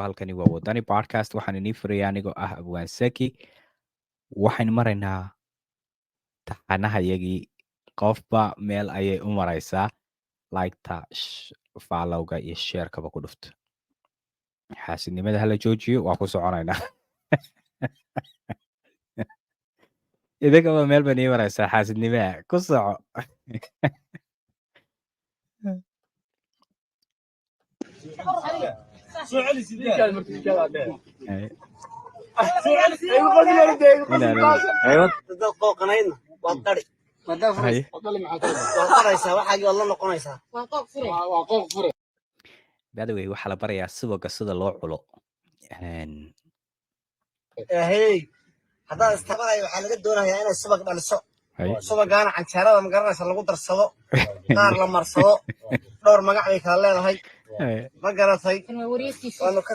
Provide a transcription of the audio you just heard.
halkani waa Wadani Podcast waxaan inii furaya anigoo ah Abwaan Saki waxaan maraynaa taxanahayagii qofba meel ayay u maraysaa like-ta followga iyo share-kaba ku dhufto xaasidnimada hala joojiyo waa ku soconaynaa idinkaba meel baan ii maraysaa xaasidnimada ku soco by the way waxaa la barayaa subagga sida loo culo haddaad istabanayo waxaa laga doonayaa inay subag dhaliso subagaana canjeerada magaranaysa lagu darsado qaar la marsado dhowr magac bay kala leedahay ma garatay waanu ka